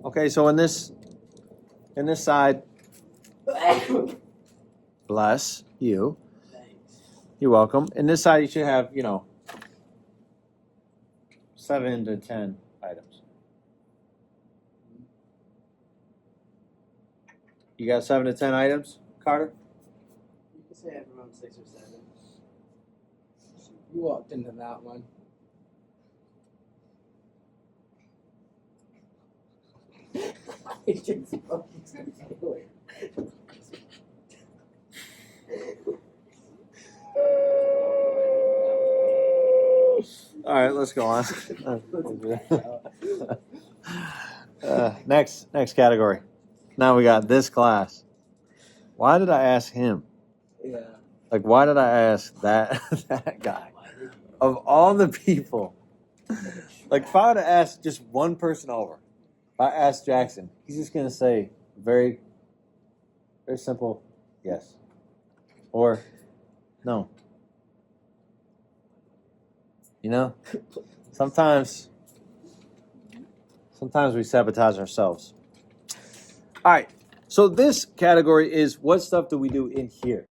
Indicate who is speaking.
Speaker 1: Okay, so in this side, bless you.
Speaker 2: Thanks.
Speaker 1: You're welcome. In this side, you should have 7 to 10 items. You got 7 to 10 items, Carter?
Speaker 2: You can say I have around 6 or 7.
Speaker 3: You walked into that one. I just fucking do it.
Speaker 1: All right, let's go on. Next category. Now we got this class. Why did I ask him?
Speaker 3: Yeah.
Speaker 1: Like, why did I ask that guy? Of all the people, like, if I would have asked just one person over, if I asked Jackson, he's just gonna say very, very simple, yes, or no. Sometimes we sabotage ourselves. All right. So this category is what stuff do we do in here?